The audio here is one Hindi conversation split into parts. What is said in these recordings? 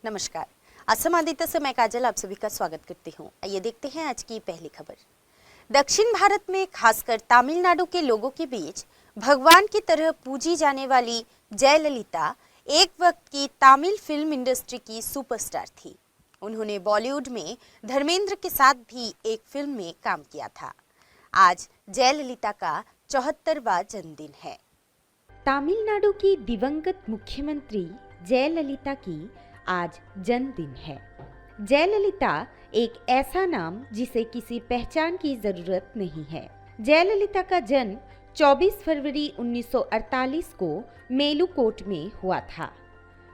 नमस्कार। असम आदित्य से मैं काजल आप सभी का स्वागत करती हूँ। आइए देखते हैं आज की पहली खबर। दक्षिण भारत में खासकर तमिलनाडु के लोगों के बीच भगवान की तरह पूजी जाने वाली जयललिता एक वक्त की तमिल फिल्म इंडस्ट्री की सुपरस्टार थी। उन्होंने बॉलीवुड में धर्मेंद्र के साथ भी एक फिल्म में काम किया था। आज जयललिता का 74वां जन्मदिन है। तमिलनाडु की दिवंगत मुख्यमंत्री जयललिता की आज जन्मदिन है। जयललिता एक ऐसा नाम जिसे किसी पहचान की जरूरत नहीं है। जयललिता का जन्म 24 फरवरी 1948 को मेलुकोट में हुआ था।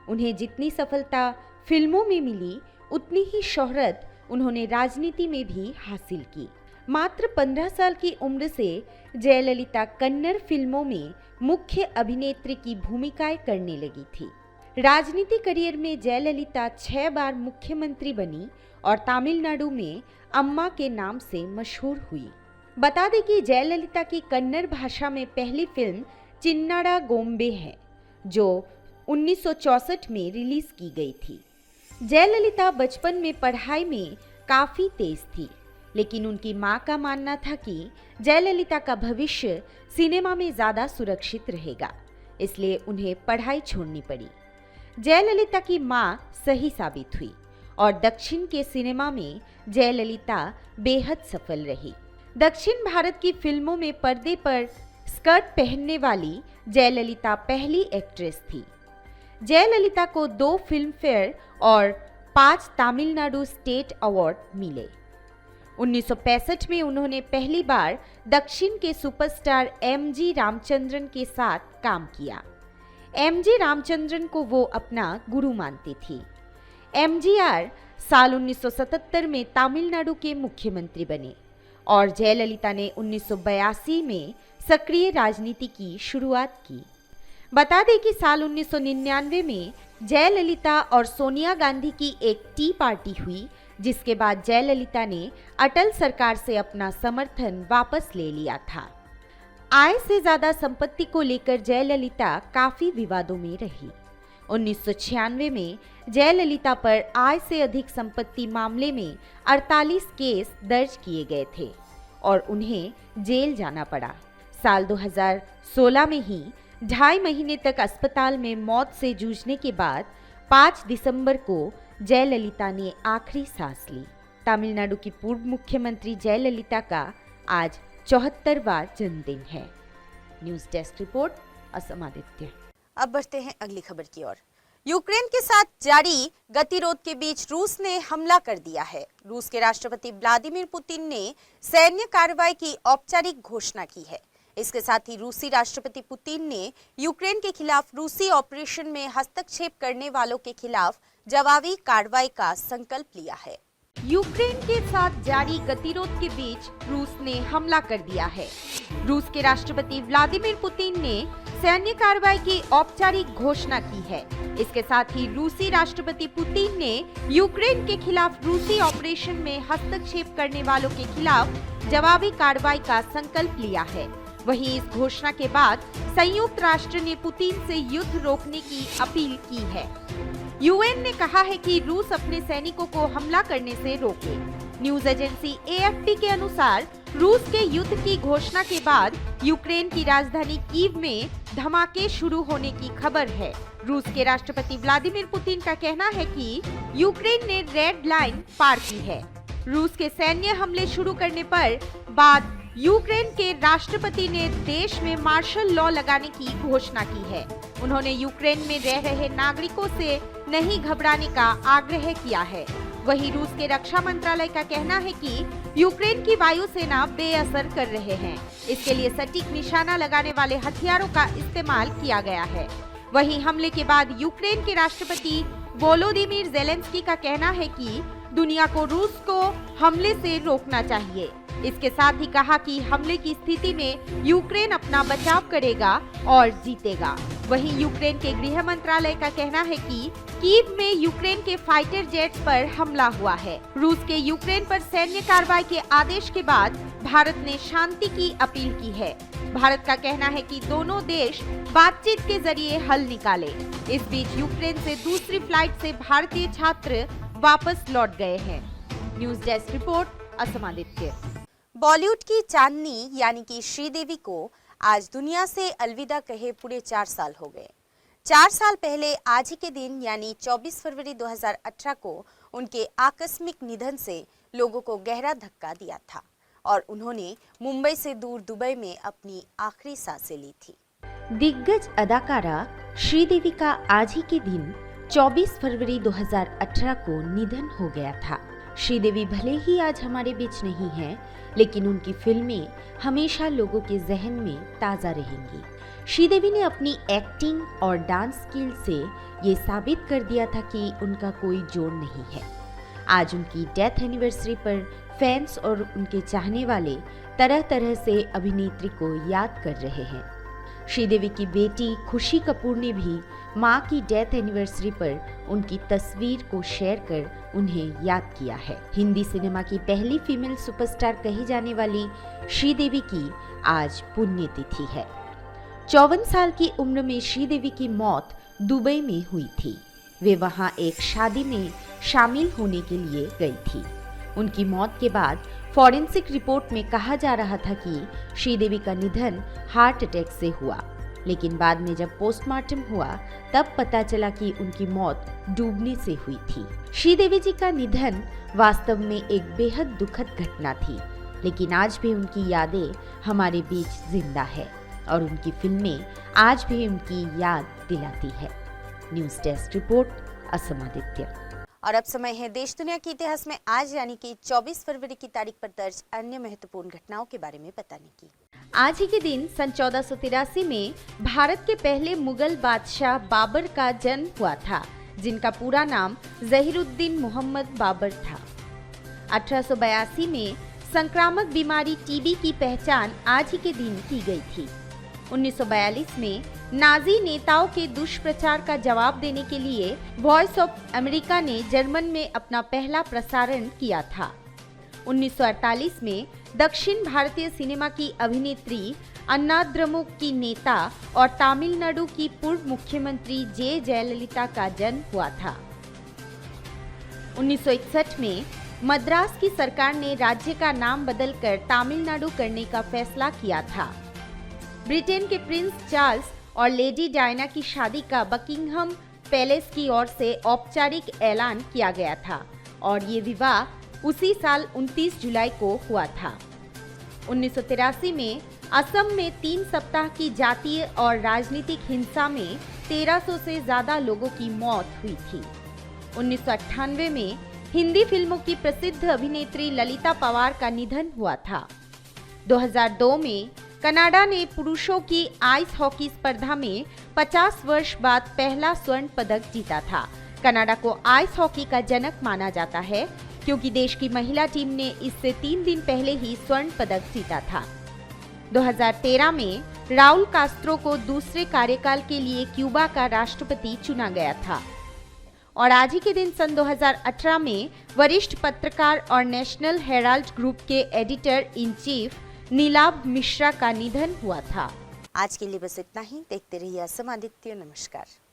उन्हें जितनी सफलता फिल्मों में मिली उतनी ही शोहरत उन्होंने राजनीति में भी हासिल की। मात्र 15 साल की उम्र से जयललिता कन्नड़ फिल्मों में मुख्य अभिनेत्री की भूमिकाएं करने लगी थी। राजनीति करियर में जयललिता 6 बार मुख्यमंत्री बनी और तमिलनाडु में अम्मा के नाम से मशहूर हुई। बता दें कि जयललिता की कन्नड़ भाषा में पहली फिल्म चिन्नाडा गोम्बे है, जो 1964 में रिलीज की गई थी। जयललिता बचपन में पढ़ाई में काफी तेज थी, लेकिन उनकी मां का मानना था कि जयललिता का भविष्य सिनेमा में ज्यादा सुरक्षित रहेगा, इसलिए उन्हें पढ़ाई छोड़नी पड़ी। जयललिता की मां सही साबित हुई और दक्षिण के सिनेमा में जयललिता बेहद सफल रही। दक्षिण भारत की फिल्मों में पर्दे पर स्कर्ट पहनने वाली जयललिता पहली एक्ट्रेस थी। जयललिता को 2 फिल्म फेयर और 5 तमिलनाडु स्टेट अवार्ड मिले। 1965 में उन्होंने पहली बार दक्षिण के सुपरस्टार एमजी रामचंद्रन के साथ काम किया। एमजी रामचंद्रन को वो अपना गुरु मानती थी। एमजीआर साल 1977 में तमिलनाडु के मुख्यमंत्री बने और जयललिता ने 1982 में सक्रिय राजनीति की शुरुआत की। बता दें कि साल 1999 में जयललिता और सोनिया गांधी की एक टी पार्टी हुई, जिसके बाद जयललिता ने अटल सरकार से अपना समर्थन वापस ले लिया था। आय से ज्यादा संपत्ति को लेकर जयललिता काफी विवादों में रही। 1996 में जयललिता पर आय से अधिक संपत्ति मामले में 48 केस दर्ज किए गए थे और उन्हें जेल जाना पड़ा। साल 2016 में ही 2.5 महीने तक अस्पताल में मौत से जूझने के बाद 5 दिसंबर को जयललिता ने आखिरी सांस ली। तमिलनाडु की पूर्व मुख्यमंत्री जयललिता का आज 74वां जन्मदिन है। News desk report, Assam Aditya. अब बढ़ते हैं अगली खबर की ओर। यूक्रेन के साथ जारी गतिरोध के बीच रूस ने हमला कर दिया है। रूस के राष्ट्रपति व्लादिमीर पुतिन ने सैन्य कार्रवाई की औपचारिक घोषणा की है। इसके साथ ही रूसी राष्ट्रपति पुतिन ने यूक्रेन के खिलाफ रूसी ऑपरेशन में हस्तक्षेप करने वालों के खिलाफ जवाबी कार्रवाई का संकल्प लिया है। यूक्रेन के साथ जारी गतिरोध के बीच रूस ने हमला कर दिया है। रूस के राष्ट्रपति व्लादिमीर पुतिन ने सैन्य कार्रवाई की औपचारिक घोषणा की है। इसके साथ ही रूसी राष्ट्रपति पुतिन ने यूक्रेन के खिलाफ रूसी ऑपरेशन में हस्तक्षेप करने वालों के खिलाफ जवाबी कार्रवाई का संकल्प लिया है। वहीं इस घोषणा के बाद संयुक्त राष्ट्र ने पुतिन से युद्ध रोकने की अपील की है। यूएन ने कहा है कि रूस अपने सैनिकों को हमला करने से रोके। न्यूज एजेंसी एएफपी के अनुसार रूस के युद्ध की घोषणा के बाद यूक्रेन की राजधानी कीव में धमाके शुरू होने की खबर है। रूस के राष्ट्रपति व्लादिमीर पुतिन का कहना है कि यूक्रेन ने रेड लाइन पार की है। रूस के सैन्य हमले शुरू करने पर बाद यूक्रेन के राष्ट्रपति ने देश में मार्शल लॉ लगाने की घोषणा की है। उन्होंने यूक्रेन में रह रहे नागरिकों से नहीं घबराने का आग्रह किया है। वहीं रूस के रक्षा मंत्रालय का कहना है कि यूक्रेन की वायुसेना बेअसर कर रहे हैं। इसके लिए सटीक निशाना लगाने वाले हथियारों का इस्तेमाल किया गया है। वहीं हमले के बाद यूक्रेन के राष्ट्रपति वोलोदिमीर ज़ेलेंस्की का कहना है कि दुनिया को रूस को हमले से रोकना चाहिए। इसके साथ ही कहा कि हमले की स्थिति में यूक्रेन अपना बचाव करेगा और जीतेगा। वहीं यूक्रेन के गृह मंत्रालय का कहना है कि कीव में यूक्रेन के फाइटर जेट्स पर हमला हुआ है। रूस के यूक्रेन पर सैन्य कार्रवाई के आदेश के बाद भारत ने शांति की अपील की है। भारत का कहना है कि दोनों देश बातचीत के जरिए हल निकाले। इस बीच यूक्रेन से दूसरी फ्लाइट से भारतीय छात्र वापस लौट गए हैं। News desk report, Assam Aditya. Bollywood की चांदनी यानी कि श्रीदेवी को आज दुनिया से अलविदा कहे पूरे 4 साल हो गए। 4 साल पहले आज ही के दिन यानी 24 फरवरी 2018 को उनके आकस्मिक निधन से लोगों को गहरा धक्का दिया था और उन्होंने मुंबई से दूर दुबई में अपनी आखिरी सांसें ली थी। दिग्गज अदाकारा श्रीदेवी का आज ही के दिन 24 फरवरी 2018 को निधन हो गया था। श्रीदेवी भले ही आज हमारे बीच नहीं हैं, लेकिन उनकी फिल्में हमेशा लोगों के जहन में ताज़ा रहेंगी। श्रीदेवी ने अपनी एक्टिंग और डांस स्किल से ये साबित कर दिया था कि उनका कोई जोड़ नहीं है। आज उनकी डेथ एनिवर्सरी पर फैंस और उनके चाहने वाले तरह तरह से अभिनेत्री को याद कर रहे हैं। श्रीदेवी की बेटी खुशी कपूर ने भी मां की डेथ एनिवर्सरी पर उनकी तस्वीर को शेयर कर उन्हें याद किया है। हिंदी सिनेमा की पहली फीमेल सुपरस्टार कही जाने वाली श्रीदेवी की आज पुण्यतिथि है। 54 साल की उम्र में श्रीदेवी की मौत दुबई में हुई थी। वे वहां एक शादी में शामिल होने के लिए गई थी। उनकी मौत के बाद फॉरेंसिक रिपोर्ट में कहा जा रहा था कि श्रीदेवी का निधन हार्ट अटैक से हुआ, लेकिन बाद में जब पोस्टमार्टम हुआ तब पता चला कि उनकी मौत डूबने से हुई थी। श्रीदेवी जी का निधन वास्तव में एक बेहद दुखद घटना थी, लेकिन आज भी उनकी यादें हमारे बीच जिंदा है और उनकी फिल्में आज भी उनकी याद दिलाती है। News desk report, Assam Aditya. और अब समय है देश दुनिया के इतिहास में आज यानी कि 24 फरवरी की तारीख पर दर्ज अन्य महत्वपूर्ण घटनाओं के बारे में बताने की। आज ही के दिन सन 1483 में भारत के पहले मुगल बादशाह बाबर का जन्म हुआ था, जिनका पूरा नाम जहीरुद्दीन मोहम्मद बाबर था। 1882 में संक्रामक बीमारी टीबी की पहचान आज ही के दिन की गई थी। 1942 में नाजी नेताओं के दुष्प्रचार का जवाब देने के लिए वॉइस ऑफ अमेरिका ने जर्मन में अपना पहला प्रसारण किया था। 1948 में दक्षिण भारतीय सिनेमा की अभिनेत्री अन्नाद्रमुक की नेता और तमिलनाडु की पूर्व मुख्यमंत्री जे जयललिता का जन्म हुआ था। 1961 में मद्रास की सरकार ने राज्य का नाम बदलकर तमिलनाडु करने का फैसला किया था। ब्रिटेन के प्रिंस चार्ल्स और लेडी डायना की शादी का बकिंघम पैलेस की ओर से औपचारिक ऐलान किया गया था और ये विवाह उसी साल 29 जुलाई को हुआ था। 1983 में असम में 3 सप्ताह की जातीय और राजनीतिक हिंसा में 1300 से ज्यादा लोगों की मौत हुई थी। 1998 में हिंदी फिल्मों की प्रसिद्ध अभिनेत्री ललिता पवार का निधन हुआ था। 2002 में कनाडा ने पुरुषों की आइस हॉकी स्पर्धा में 50 वर्ष बाद पहला स्वर्ण पदक जीता था। कनाडा को आइस हॉकी का जनक माना जाता है क्योंकि देश की महिला टीम ने इससे 3 दिन पहले ही स्वर्ण पदक जीता था। 2013 में राउल कास्त्रो को दूसरे कार्यकाल के लिए क्यूबा का राष्ट्रपति चुना गया था। और आज ही के दिन सन 2018 में वरिष्ठ पत्रकार और नेशनल हेराल्ड ग्रुप के editor in chief Nilabh Mishra का निधन हुआ था। आज के लिए बस इतना ही। देखते रहिए असम आदित्य। नमस्कार।